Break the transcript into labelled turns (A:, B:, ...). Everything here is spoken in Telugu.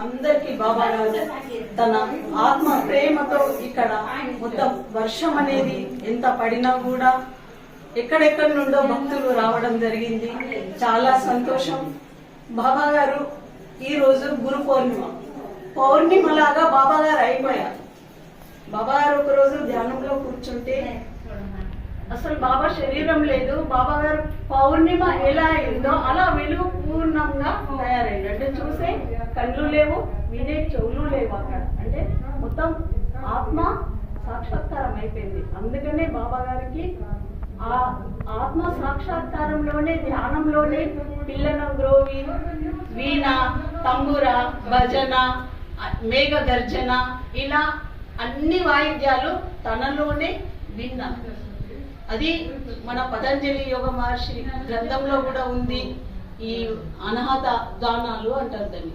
A: అందరికీ బాబా గారు తన ఆత్మ ప్రేమతో ఇక్కడ మొత్తం వర్షం అనేది ఎంత పడినా కూడా ఎక్కడెక్కడి నుండో భక్తులు రావడం జరిగింది. చాలా సంతోషం. బాబా గారు ఈ రోజు గురు పౌర్ణిమలాగా బాబా గారు అయిపోయారు. బాబా గారు ఒక రోజు ధ్యానంలో కూర్చుంటే అసలు బాబా శరీరం లేదు. బాబా గారు పౌర్ణిమ ఎలా అయిందో అలా వెలుగు పూర్ణంగా తయారైంది. అంటే చూసే కళ్ళు లేవు, వినే చెవులు లేవు. అక్కడ అంటే మొత్తం ఆత్మ సాక్షాత్కారం అయిపోయింది. అందుకనే బాబా గారికి ఆ ఆత్మ సాక్షాత్కారంలోనే, ధ్యానంలోనే పిల్లన గ్రోవి, వీణ, తంబుర, భజన, మేఘ గర్జన ఇలా అన్ని వాయిద్యాలు తనలోనే విన్నా. అది మన పతంజలి యోగ మహర్షి గ్రంథంలో కూడా ఉంది. ఈ అనాహత గానాలు అంటారు దాన్ని.